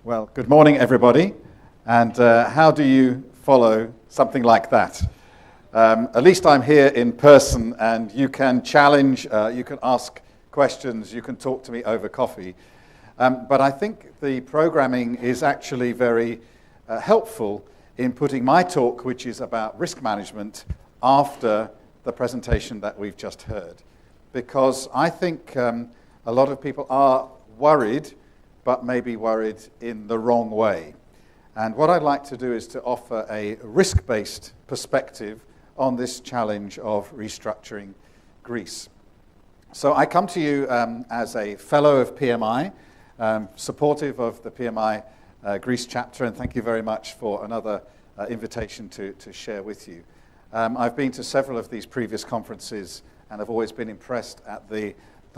Well, good morning, everybody. And how do you follow something like that? At least I'm here in person, and you can challenge, you can ask questions, you can talk to me over coffee. But I think the programming is actually very helpful in putting my talk, which is about risk management, after the presentation that we've just heard. Because I think a lot of people are worried, but maybe worried in the wrong way. And what I'd like to do is to offer a risk-based perspective on this challenge of restructuring Greece. So I come to you as a fellow of PMI, supportive of the PMI Greece chapter, and thank you very much for another invitation to share with you. I've been to several of these previous conferences and have always been impressed at the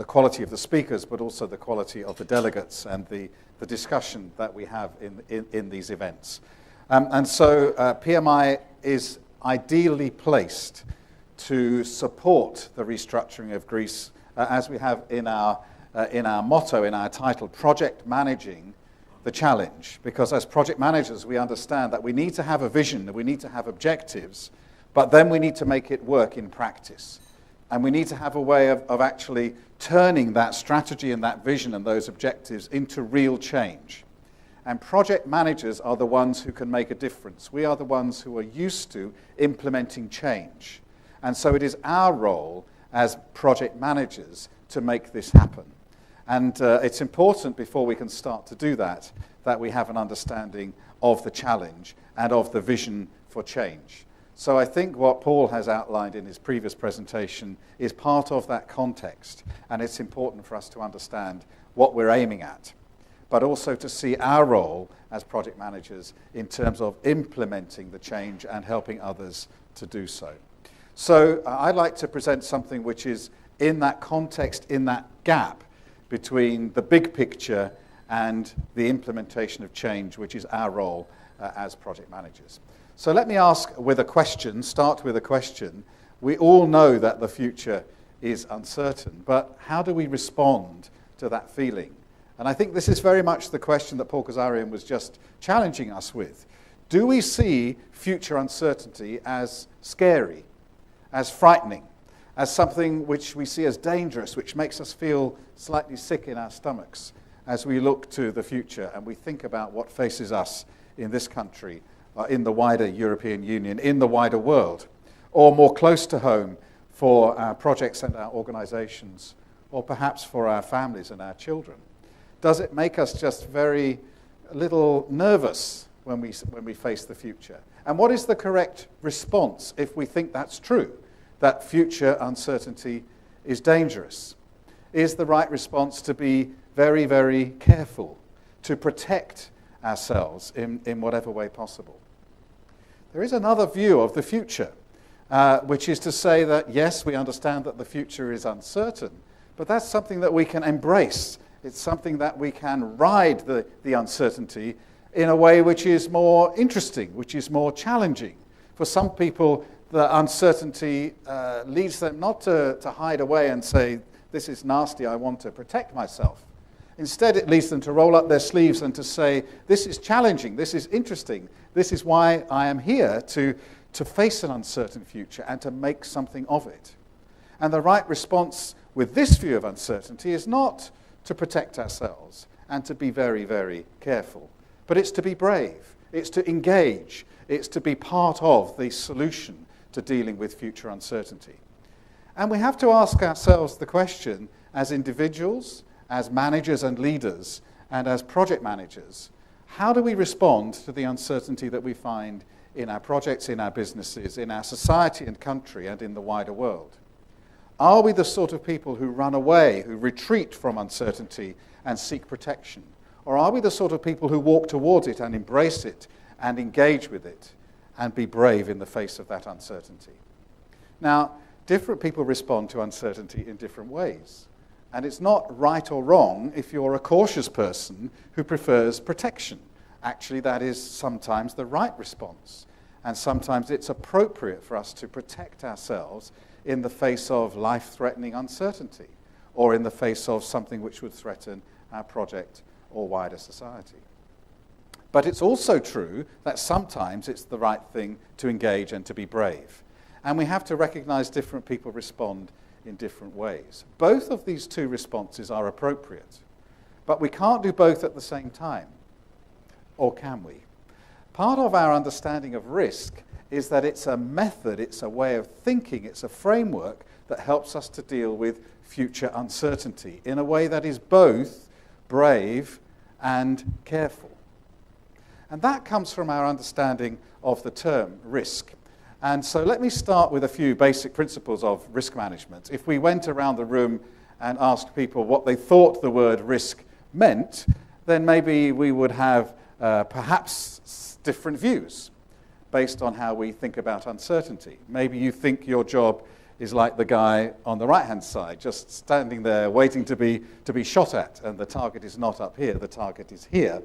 quality of the speakers, but also the quality of the delegates and the discussion that we have in these events. And so PMI is ideally placed to support the restructuring of Greece, as we have in our motto, in our title, Project Managing the Challenge. Because as project managers, we understand that we need to have a vision, that we need to have objectives, but then we need to make it work in practice. And we need to have a way of actually turning that strategy and that vision and those objectives into real change. And project managers are the ones who can make a difference. We are the ones who are used to implementing change. And so it is our role as project managers to make this happen. And it's important, before we can start to do that, that we have an understanding of the challenge and of the vision for change. So I think what Paul has outlined in his previous presentation is part of that context, and it's important for us to understand what we're aiming at, but also to see our role as project managers in terms of implementing the change and helping others to do so. So I'd like to present something which is in that context, in that gap between the big picture and the implementation of change, which is our role as project managers. So let me ask with a question, start with a question. We all know that the future is uncertain, but how do we respond to that feeling? And I think this is very much the question that Paul Kazarian was just challenging us with. Do we see future uncertainty as scary, as frightening, as something which we see as dangerous, which makes us feel slightly sick in our stomachs as we look to the future and we think about what faces us in this country, in the wider European Union, in the wider world, or more close to home for our projects and our organizations, or perhaps for our families and our children? Does it make us just very little nervous when we face the future? And what is the correct response if we think that's true, that future uncertainty is dangerous? Is the right response to be very, very careful, to protect ourselves in whatever way possible? There is another view of the future, which is to say that, yes, we understand that the future is uncertain, but that's something that we can embrace. It's something that we can ride the uncertainty in a way which is more interesting, which is more challenging. For some people, the uncertainty leads them not to hide away and say, this is nasty, I want to protect myself. Instead, it leads them to roll up their sleeves and to say, this is challenging, this is interesting, this is why I am here, to face an uncertain future and to make something of it. And the right response with this view of uncertainty is not to protect ourselves and to be very, very careful, but it's to be brave, it's to engage, it's to be part of the solution to dealing with future uncertainty. And we have to ask ourselves the question, as individuals, as managers and leaders, and as project managers, how do we respond to the uncertainty that we find in our projects, in our businesses, in our society and country, and in the wider world? Are we the sort of people who run away, who retreat from uncertainty and seek protection? Or are we the sort of people who walk towards it and embrace it and engage with it and be brave in the face of that uncertainty? Now, different people respond to uncertainty in different ways. And it's not right or wrong if you're a cautious person who prefers protection. Actually, that is sometimes the right response. And sometimes it's appropriate for us to protect ourselves in the face of life-threatening uncertainty, or in the face of something which would threaten our project or wider society. But it's also true that sometimes it's the right thing to engage and to be brave. And we have to recognize different people respond in different ways. Both of these two responses are appropriate. But we can't do both at the same time. Or can we? Part of our understanding of risk is that it's a method, it's a way of thinking, it's a framework that helps us to deal with future uncertainty in a way that is both brave and careful. And that comes from our understanding of the term risk. And so let me start with a few basic principles of risk management. If we went around the room and asked people what they thought the word risk meant, then maybe we would have perhaps different views based on how we think about uncertainty. Maybe you think your job is like the guy on the right-hand side, just standing there waiting to be shot at, and the target is not up here, the target is here.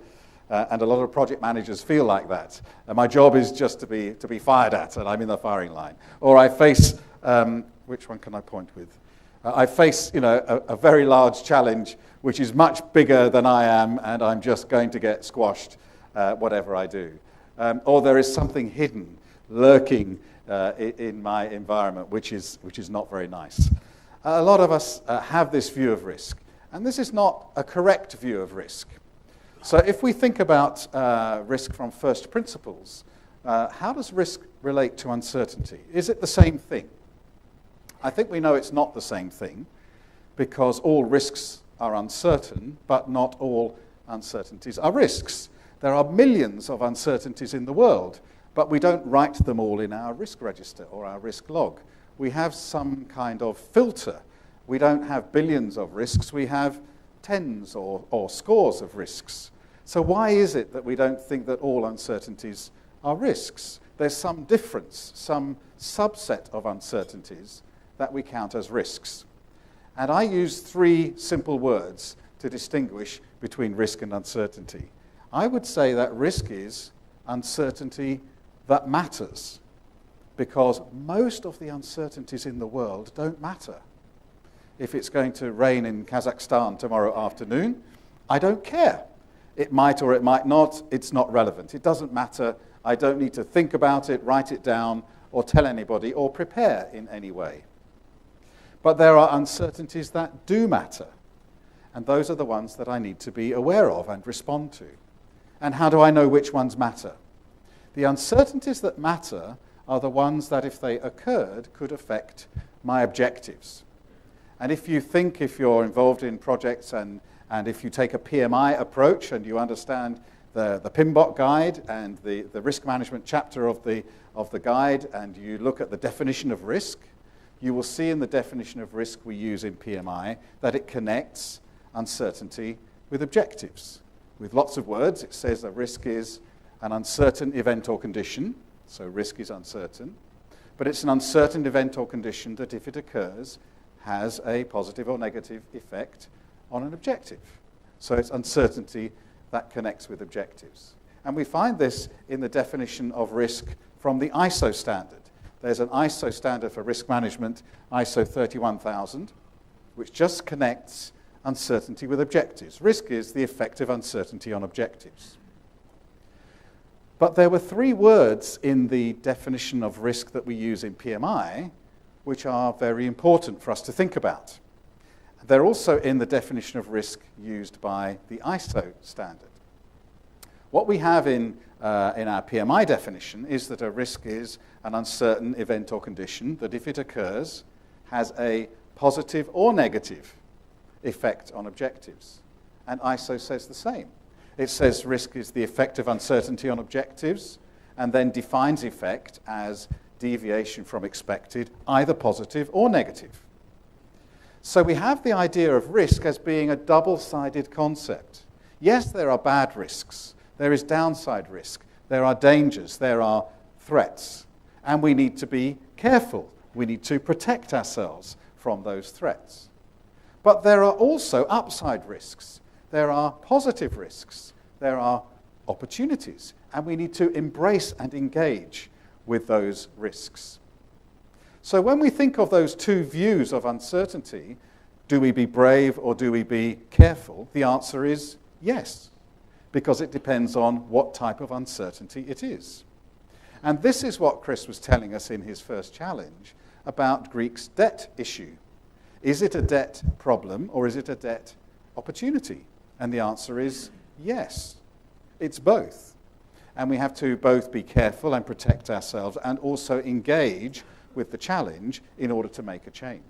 And a lot of project managers feel like that. And my job is just to be fired at, and I'm in the firing line. Or I face, which one can I point with? I face, a very large challenge, which is much bigger than I am, and I'm just going to get squashed, whatever I do. Or there is something hidden, lurking in my environment, which is not very nice. A lot of us have this view of risk, and this is not a correct view of risk. So if we think about risk from first principles, how does risk relate to uncertainty? Is it the same thing? I think we know it's not the same thing, because all risks are uncertain, but not all uncertainties are risks. There are millions of uncertainties in the world, but we don't write them all in our risk register or our risk log. We have some kind of filter. We don't have billions of risks, we have tens or scores of risks. So why is it that we don't think that all uncertainties are risks? There's some difference, some subset of uncertainties that we count as risks. And I use three simple words to distinguish between risk and uncertainty. I would say that risk is uncertainty that matters, because most of the uncertainties in the world don't matter. If it's going to rain in Kazakhstan tomorrow afternoon, I don't care. It might or it might not. It's not relevant. It doesn't matter. I don't need to think about it, write it down, or tell anybody, or prepare in any way. But there are uncertainties that do matter, and those are the ones that I need to be aware of and respond to. And how do I know which ones matter? The uncertainties that matter are the ones that, if they occurred, could affect my objectives. And if you're involved in projects and if you take a PMI approach and you understand the PMBOK guide and the risk management chapter of the guide, and you look at the definition of risk, you will see in the definition of risk we use in PMI that it connects uncertainty with objectives. With lots of words, it says that risk is an uncertain event or condition, so risk is uncertain, but it's an uncertain event or condition that, if it occurs, has a positive or negative effect on an objective. So it's uncertainty that connects with objectives. And we find this in the definition of risk from the ISO standard. There's an ISO standard for risk management, ISO 31000, which just connects uncertainty with objectives. Risk is the effect of uncertainty on objectives. But there were three words in the definition of risk that we use in PMI which are very important for us to think about. They're also in the definition of risk used by the ISO standard. What we have in our PMI definition is that a risk is an uncertain event or condition that, if it occurs, has a positive or negative effect on objectives. And ISO says the same. It says risk is the effect of uncertainty on objectives, and then defines effect as deviation from expected, either positive or negative. So we have the idea of risk as being a double-sided concept. Yes, there are bad risks. There is downside risk. There are dangers. There are threats. And we need to be careful. We need to protect ourselves from those threats. But there are also upside risks. There are positive risks. There are opportunities. And we need to embrace and engage with those risks. So when we think of those two views of uncertainty, do we be brave or do we be careful? The answer is yes. because it depends on what type of uncertainty it is. And this is what Chris was telling us in his first challenge about Greece's debt issue. Is it a debt problem or is it a debt opportunity? And the answer is yes, it's both. And we have to both be careful and protect ourselves and also engage with the challenge in order to make a change.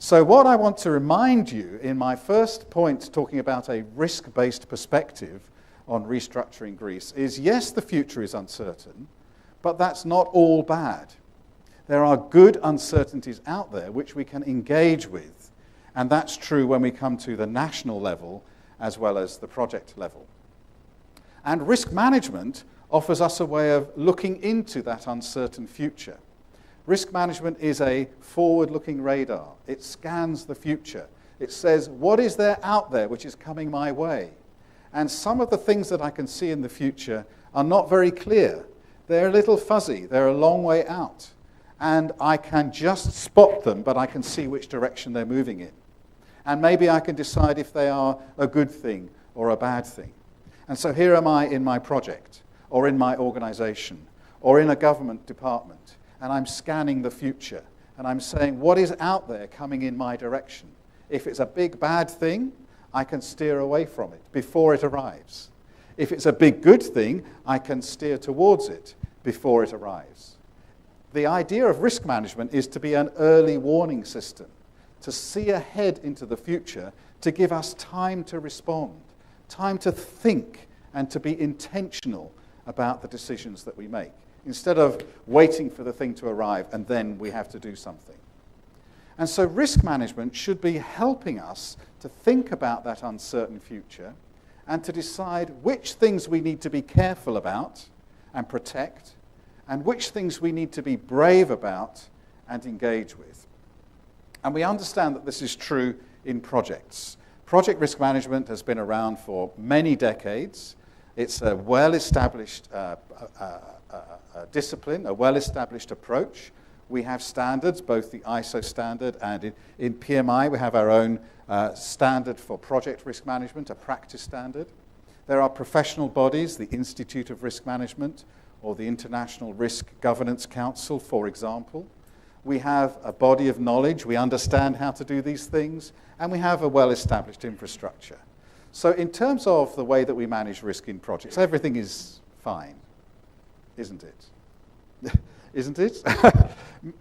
So what I want to remind you in my first point, talking about a risk-based perspective on restructuring Greece, is yes, the future is uncertain, but that's not all bad. There are good uncertainties out there which we can engage with, and that's true when we come to the national level as well as the project level. And risk management offers us a way of looking into that uncertain future. Risk management is a forward-looking radar. It scans the future. It says, what is there out there which is coming my way? And some of the things that I can see in the future are not very clear. They're a little fuzzy. They're a long way out. And I can just spot them, but I can see which direction they're moving in. And maybe I can decide if they are a good thing or a bad thing. And so here am I in my project, or in my organization, or in a government department, and I'm scanning the future, and I'm saying, what is out there coming in my direction? If it's a big bad thing, I can steer away from it before it arrives. If it's a big good thing, I can steer towards it before it arrives. The idea of risk management is to be an early warning system, to see ahead into the future, to give us time to respond, time to think, and to be intentional about the decisions that we make, instead of waiting for the thing to arrive and then we have to do something. And so risk management should be helping us to think about that uncertain future and to decide which things we need to be careful about and protect, and which things we need to be brave about and engage with. And we understand that this is true in projects. Project risk management has been around for many decades. It's a well-established discipline, a well-established approach. We have standards, both the ISO standard and in PMI, we have our own standard for project risk management, a practice standard. There are professional bodies, the Institute of Risk Management or the International Risk Governance Council, for example. We have a body of knowledge, we understand how to do these things, and we have a well-established infrastructure. So in terms of the way that we manage risk in projects, everything is fine, isn't it? Isn't it?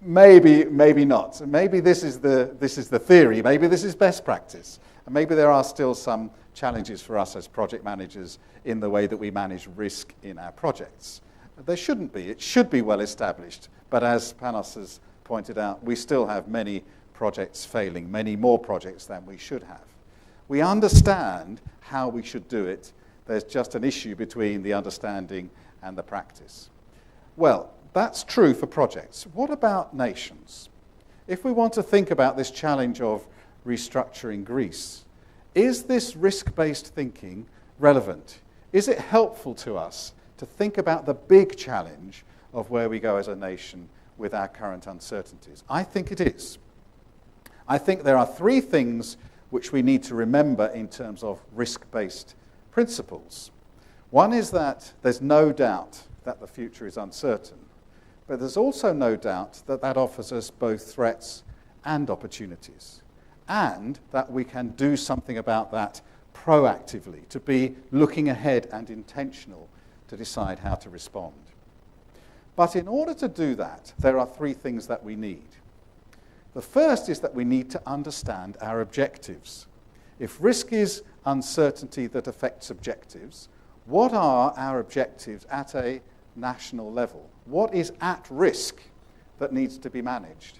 Maybe not. Maybe this is the theory. Maybe this is best practice. And maybe there are still some challenges for us as project managers in the way that we manage risk in our projects. There shouldn't be. It should be well established. But as Panos has pointed out, we still have many projects failing, many more projects than we should have. We understand how we should do it. There's just an issue between the understanding and the practice. Well, that's true for projects. What about nations? If we want to think about this challenge of restructuring Greece, is this risk-based thinking relevant? Is it helpful to us to think about the big challenge of where we go as a nation with our current uncertainties? I think it is. I think there are three things which we need to remember in terms of risk-based principles. One is that there's no doubt that the future is uncertain, but there's also no doubt that that offers us both threats and opportunities, and that we can do something about that proactively, to be looking ahead and intentional to decide how to respond. But in order to do that, there are three things that we need. The first is that we need to understand our objectives. If risk is uncertainty that affects objectives, what are our objectives at a national level? What is at risk that needs to be managed?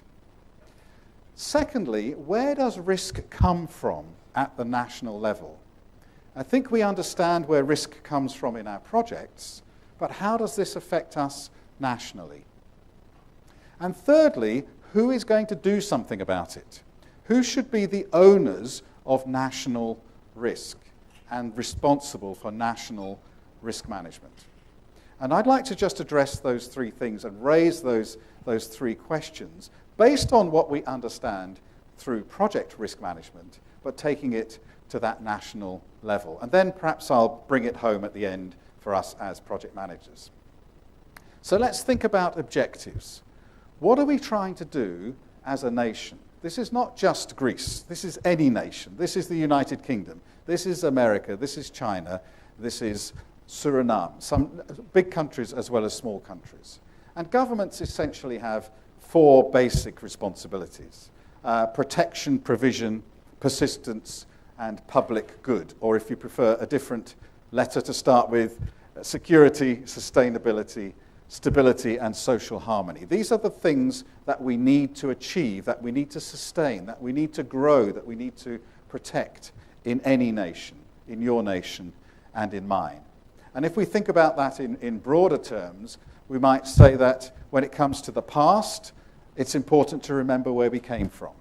Secondly, where does risk come from at the national level? I think we understand where risk comes from in our projects, but how does this affect us nationally? And thirdly, who is going to do something about it? Who should be the owners of national risk and responsible for national risk management? And I'd like to just address those three things and raise those three questions based on what we understand through project risk management, but taking it to that national level. And then perhaps I'll bring it home at the end for us as project managers. So let's think about objectives. What are we trying to do as a nation? This is not just Greece. This is any nation. This is the United Kingdom. This is America. This is China. This is Suriname. Some big countries as well as small countries. And governments essentially have four basic responsibilities: protection, provision, persistence, and public good. Or if you prefer a different letter to start with, security, sustainability, stability, and social harmony. These are the things that we need to achieve, that we need to sustain, that we need to grow, that we need to protect in any nation, in your nation and in mine. And if we think about that in broader terms, we might say that when it comes to the past, it's important to remember where we came from.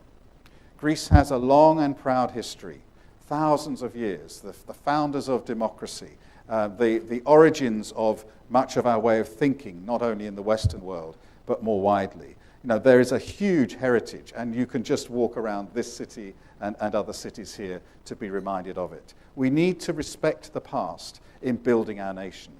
Greece has a long and proud history, thousands of years, the founders of democracy, the origins of much of our way of thinking, not only in the Western world, but more widely. You know, there is a huge heritage, and you can just walk around this city and other cities here to be reminded of it. We need to respect the past in building our nation.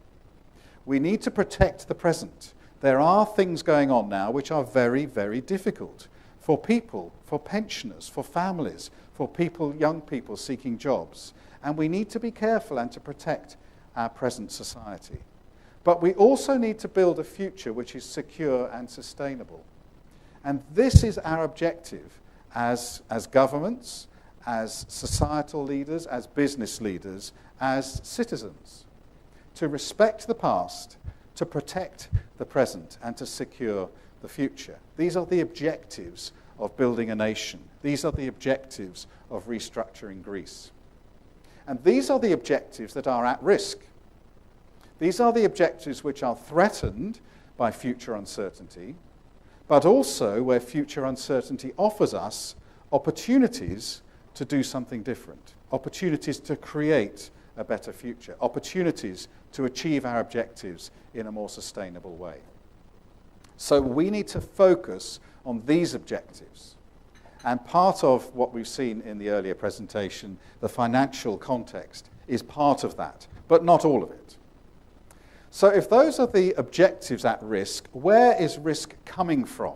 We need to protect the present. There are things going on now which are very, very difficult for people, for pensioners, for families, for people, young people seeking jobs. And we need to be careful and to protect our present society. But we also need to build a future which is secure and sustainable. And this is our objective as governments, as societal leaders, as business leaders, as citizens. To respect the past, to protect the present, and to secure the future. These are the objectives of building a nation. These are the objectives of restructuring Greece. And these are the objectives that are at risk. These are the objectives which are threatened by future uncertainty, but also where future uncertainty offers us opportunities to do something different, opportunities to create a better future, opportunities to achieve our objectives in a more sustainable way. So we need to focus on these objectives. And part of what we've seen in the earlier presentation, the financial context, is part of that, but not all of it. So if those are the objectives at risk, where is risk coming from?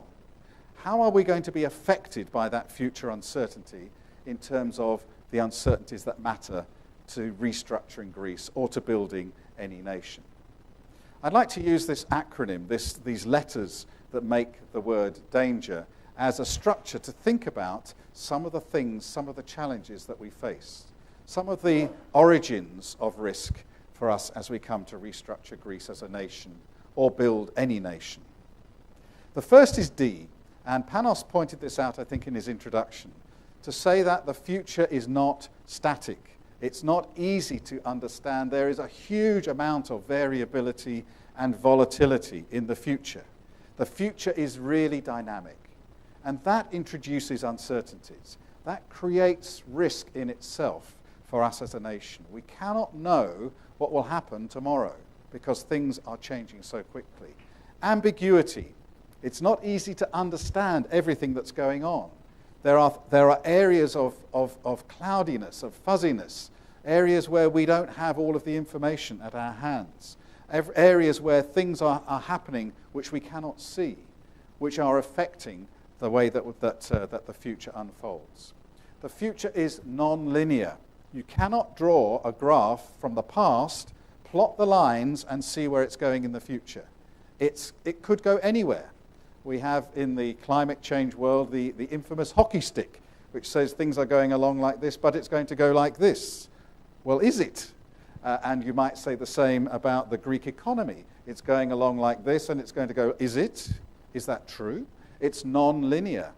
How are we going to be affected by that future uncertainty in terms of the uncertainties that matter to restructuring Greece or to building any nation? I'd like to use this acronym, these letters that make the word danger, as a structure to think about some of the things, some of the challenges that we face, some of the origins of risk for us as we come to restructure Greece as a nation or build any nation. The first is D, and Panos pointed this out, I think, in his introduction, to say that the future is not static. It's not easy to understand. There is a huge amount of variability and volatility in the future. The future is really dynamic, and that introduces uncertainties. That creates risk in itself for us as a nation. We cannot know what will happen tomorrow because things are changing so quickly. Ambiguity. It's not easy to understand everything that's going on. There are areas of cloudiness, of fuzziness, areas where we don't have all of the information at our hands, areas where things are happening which we cannot see, which are affecting the way that the future unfolds. The future is non-linear. You cannot draw a graph from the past, plot the lines, and see where it's going in the future. It could go anywhere. We have in the climate change world the infamous hockey stick, which says things are going along like this, but it's going to go like this. Well, is it? And you might say the same about the Greek economy. It's going along like this, and it's going to go, is it? Is that true? It's non-linear.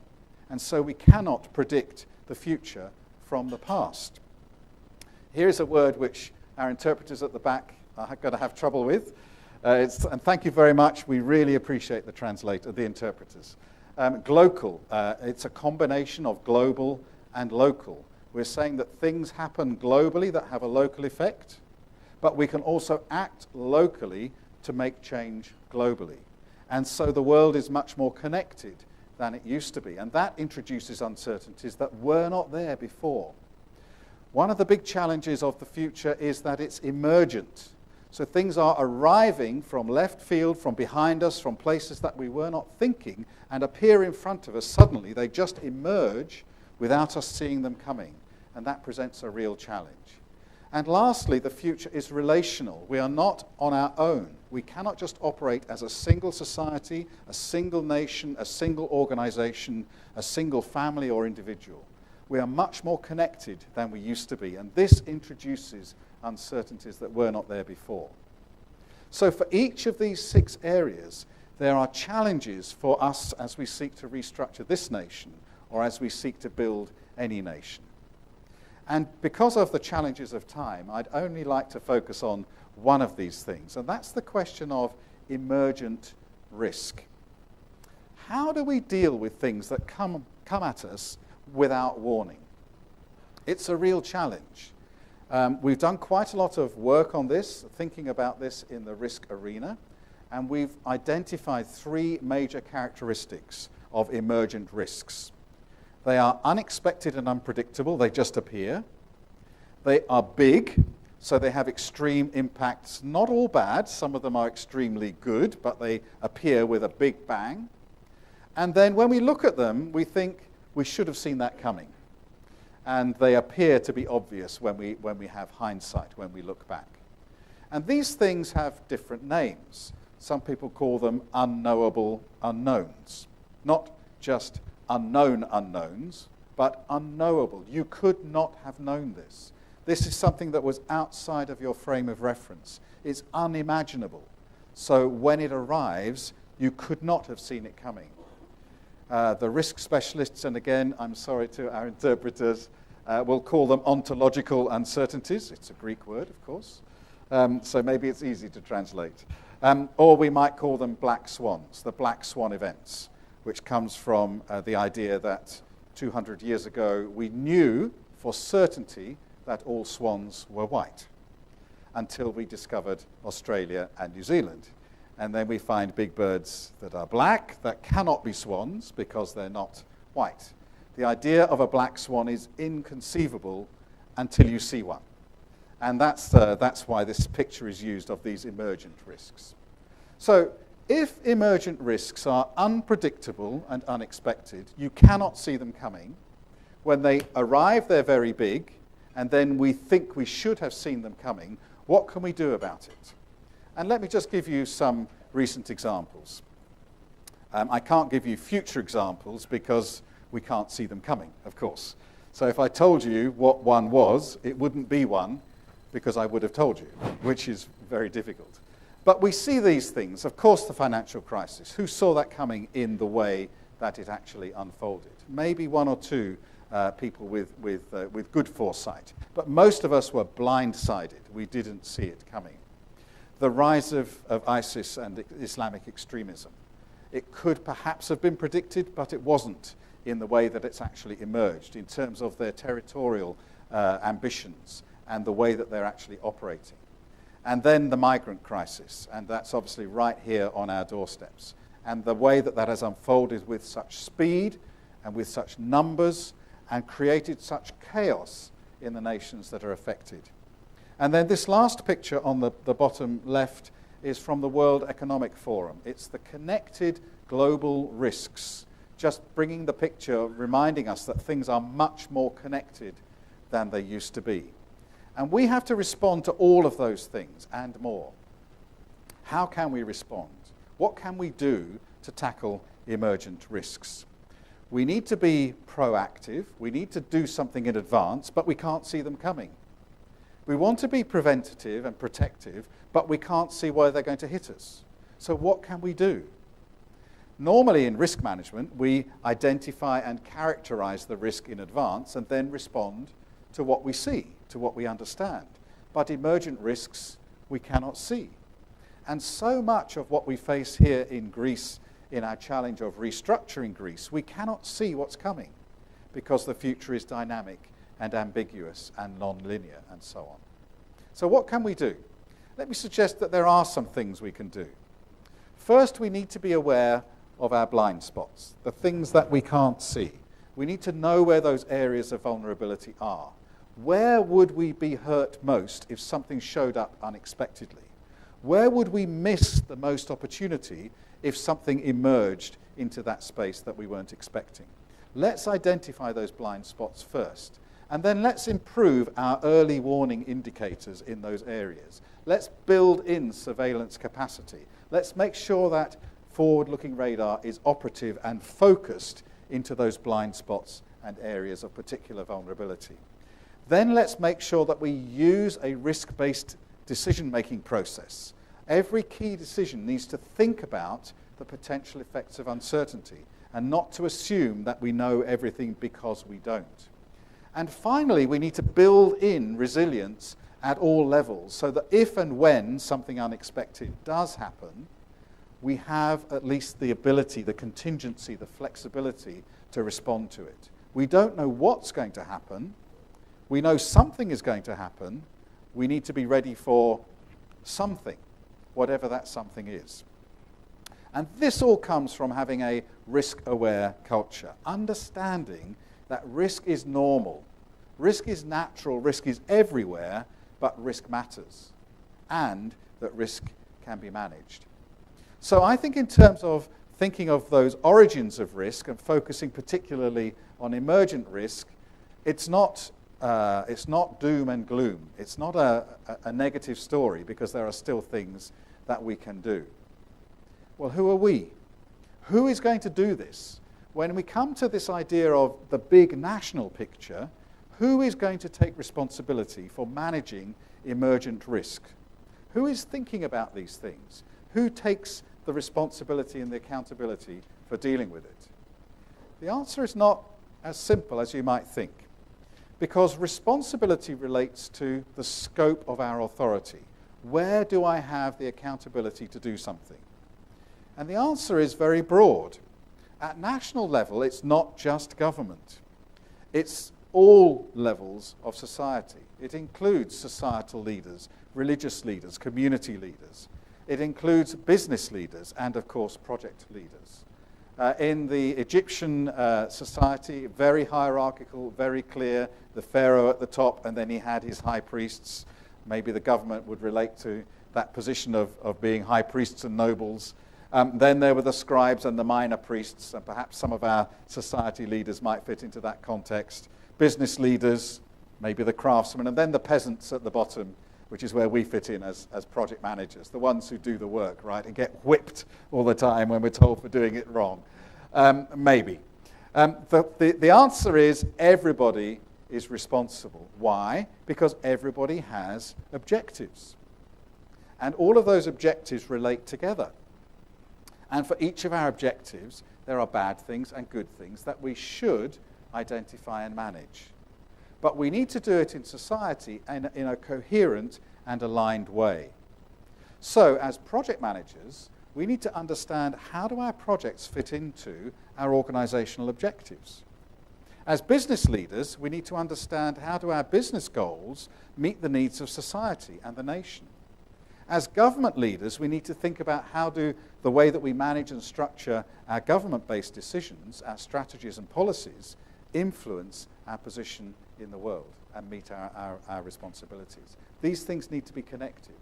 And so we cannot predict the future from the past. Here's a word which our interpreters at the back are going to have trouble with. And thank you very much. We really appreciate the interpreters. Glocal. It's a combination of global and local. We're saying that things happen globally that have a local effect, but we can also act locally to make change globally. And so the world is much more connected than it used to be. And that introduces uncertainties that were not there before. One of the big challenges of the future is that it's emergent. So things are arriving from left field, from behind us, from places that we were not thinking, and appear in front of us suddenly. They just emerge without us seeing them coming. And that presents a real challenge. And lastly, the future is relational. We are not on our own. We cannot just operate as a single society, a single nation, a single organization, a single family or individual. We are much more connected than we used to be, and this introduces uncertainties that were not there before. So for each of these 6 areas, there are challenges for us as we seek to restructure this nation or as we seek to build any nation. And because of the challenges of time, I'd only like to focus on one of these things, and that's the question of emergent risk. How do we deal with things that come at us without warning? It's a real challenge. We've done quite a lot of work on this, thinking about this in the risk arena, and we've identified 3 major characteristics of emergent risks. They are unexpected and unpredictable. They just appear. They are big, so they have extreme impacts. Not all bad. Some of them are extremely good, but they appear with a big bang. And then when we look at them, we think we should have seen that coming. And they appear to be obvious when we have hindsight, when we look back. And these things have different names. Some people call them unknowable unknowns. Not just unknown unknowns, but unknowable. You could not have known this. This is something that was outside of your frame of reference. It's unimaginable. So when it arrives, you could not have seen it coming. The risk specialists, and again, I'm sorry to our interpreters, we'll call them ontological uncertainties. It's a Greek word, of course, so maybe it's easy to translate. Or we might call them black swans, the black swan events, which comes from the idea that 200 years ago we knew for certainty that all swans were white until we discovered Australia and New Zealand. And then we find big birds that are black, that cannot be swans because they're not white. The idea of a black swan is inconceivable until you see one. And that's why this picture is used of these emergent risks. So if emergent risks are unpredictable and unexpected, you cannot see them coming. When they arrive, they're very big, and then we think we should have seen them coming. What can we do about it? And let me just give you some recent examples. I can't give you future examples because we can't see them coming, of course. So if I told you what one was, it wouldn't be one because I would have told you, which is very difficult. But we see these things. Of course, the financial crisis. Who saw that coming in the way that it actually unfolded? Maybe 1 or 2 people with good foresight. But most of us were blindsided. We didn't see it coming. The rise of ISIS and Islamic extremism. It could perhaps have been predicted, but it wasn't in the way that it's actually emerged in terms of their territorial ambitions and the way that they're actually operating. And then the migrant crisis, and that's obviously right here on our doorsteps. And the way that that has unfolded with such speed and with such numbers and created such chaos in the nations that are affected. And then this last picture on the bottom left is from the World Economic Forum. It's the connected global risks, just bringing the picture, reminding us that things are much more connected than they used to be. And we have to respond to all of those things and more. How can we respond? What can we do to tackle emergent risks? We need to be proactive. We need to do something in advance, but we can't see them coming. We want to be preventative and protective, but we can't see where they're going to hit us. So what can we do? Normally in risk management, we identify and characterize the risk in advance and then respond to what we see, to what we understand. But emergent risks we cannot see. And so much of what we face here in Greece, in our challenge of restructuring Greece, we cannot see what's coming because the future is dynamic and ambiguous and non-linear and so on. So what can we do? Let me suggest that there are some things we can do. First, we need to be aware of our blind spots, the things that we can't see. We need to know where those areas of vulnerability are. Where would we be hurt most if something showed up unexpectedly? Where would we miss the most opportunity if something emerged into that space that we weren't expecting? Let's identify those blind spots first, and then let's improve our early warning indicators in those areas. Let's build in surveillance capacity. Let's make sure that forward-looking radar is operative and focused into those blind spots and areas of particular vulnerability. Then let's make sure that we use a risk-based decision-making process. Every key decision needs to think about the potential effects of uncertainty and not to assume that we know everything because we don't. And finally, we need to build in resilience at all levels so that if and when something unexpected does happen, we have at least the ability, the contingency, the flexibility to respond to it. We don't know what's going to happen. We know something is going to happen. We need to be ready for something, whatever that something is. And this all comes from having a risk-aware culture, understanding that risk is normal, risk is natural, risk is everywhere, but risk matters, and that risk can be managed. So I think in terms of thinking of those origins of risk and focusing particularly on emergent risk, it's not doom and gloom. It's not a negative story because there are still things that we can do. Well, who are we? Who is going to do this? When we come to this idea of the big national picture, who is going to take responsibility for managing emergent risk? Who is thinking about these things? Who takes the responsibility and the accountability for dealing with it? The answer is not as simple as you might think, because responsibility relates to the scope of our authority. Where do I have the accountability to do something? And the answer is very broad. At national level, it's not just government. It's all levels of society. It includes societal leaders, religious leaders, community leaders. It includes business leaders and, of course, project leaders. In the Egyptian society, very hierarchical, very clear, the pharaoh at the top, and then he had his high priests. Maybe the government would relate to that position of being high priests and nobles. Then there were the scribes and the minor priests, and perhaps some of our society leaders might fit into that context. Business leaders, maybe the craftsmen, and then the peasants at the bottom, which is where we fit in as project managers, the ones who do the work, right, and get whipped all the time when we're told for doing it wrong. Maybe. The answer is everybody is responsible. Why? Because everybody has objectives. And all of those objectives relate together. And for each of our objectives, there are bad things and good things that we should identify and manage. But we need to do it in society and in a coherent and aligned way. So as project managers, we need to understand how do our projects fit into our organizational objectives. As business leaders, we need to understand how do our business goals meet the needs of society and the nation. As government leaders, we need to think about how do the way that we manage and structure our government-based decisions, our strategies and policies, influence our position in the world and meet our responsibilities. These things need to be connected.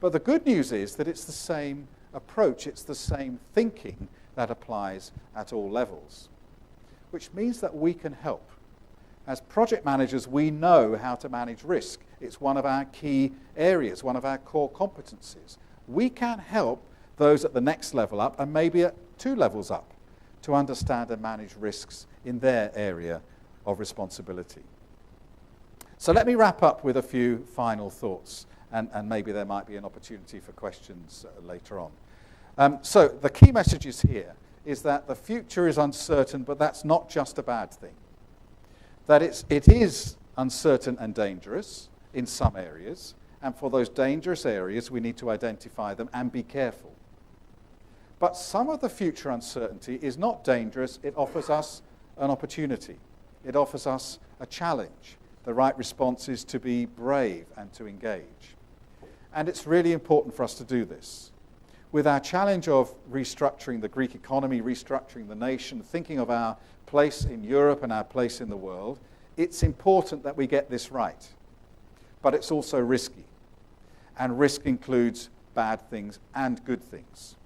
But the good news is that it's the same approach, it's the same thinking that applies at all levels, which means that we can help. As project managers, we know how to manage risk. It's one of our key areas, one of our core competencies. We can help those at the next level up and maybe at 2 levels up to understand and manage risks in their area of responsibility. So let me wrap up with a few final thoughts, and maybe there might be an opportunity for questions later on. So the key messages here is that the future is uncertain, but that's not just a bad thing. That it is uncertain and dangerous in some areas, and for those dangerous areas we need to identify them and be careful. But some of the future uncertainty is not dangerous, it offers us an opportunity. It offers us a challenge. The right response is to be brave and to engage. And it's really important for us to do this. With our challenge of restructuring the Greek economy, restructuring the nation, thinking of our place in Europe and our place in the world, It's important that we get this right, but it's also risky. And risk includes bad things and good things.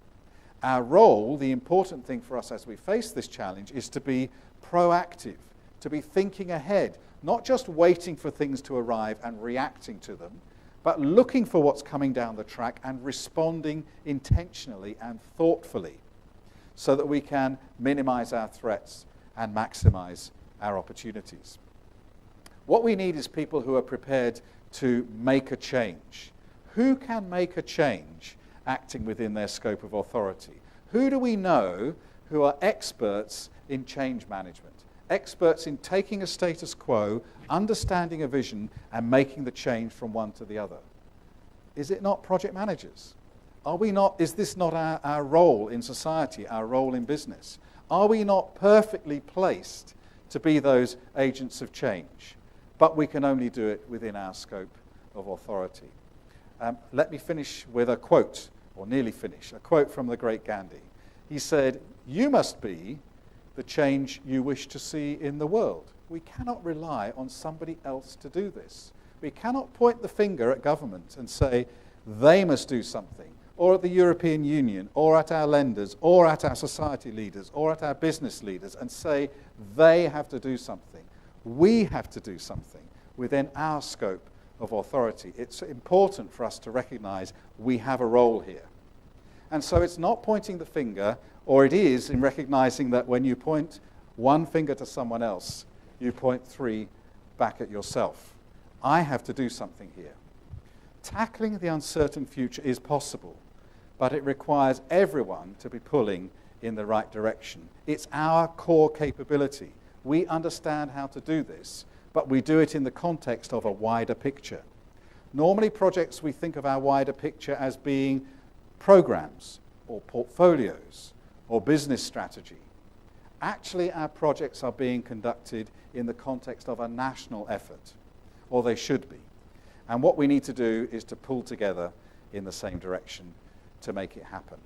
Our role, the important thing for us as we face this challenge, is to be proactive, to be thinking ahead, not just waiting for things to arrive and reacting to them, but looking for what's coming down the track and responding intentionally and thoughtfully so that we can minimize our threats and maximize our opportunities. What we need is people who are prepared to make a change. Who can make a change acting within their scope of authority? Who do we know who are experts in change management? Experts in taking a status quo, understanding a vision, and making the change from one to the other. Is it not project managers? Is this not our role in society, our role in business? Are we not perfectly placed to be those agents of change? But we can only do it within our scope of authority. Let me finish with a quote, or nearly finish, a quote from the great Gandhi. He said, "You must be the change you wish to see in the world." We cannot rely on somebody else to do this. We cannot point the finger at government and say, they must do something, or at the European Union, or at our lenders, or at our society leaders, or at our business leaders, and say, they have to do something. We have to do something within our scope of authority. It's important for us to recognize we have a role here. And so it's not pointing the finger, or it is in recognizing that when you point one finger to someone else, you point three back at yourself. I have to do something here. Tackling the uncertain future is possible, but it requires everyone to be pulling in the right direction. It's our core capability. We understand how to do this, but we do it in the context of a wider picture. Normally, projects, we think of our wider picture as being programs or portfolios or business strategy. Actually, our projects are being conducted in the context of a national effort, or they should be. And what we need to do is to pull together in the same direction to make it happen.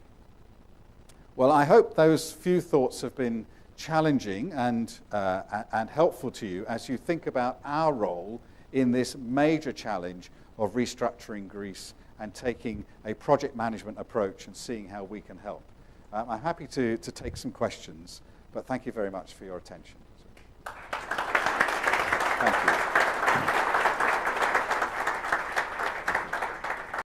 Well, I hope those few thoughts have been challenging and helpful to you as you think about our role in this major challenge of restructuring Greece and taking a project management approach and seeing how we can help. I'm happy to take some questions, but thank you very much for your attention. Thank you.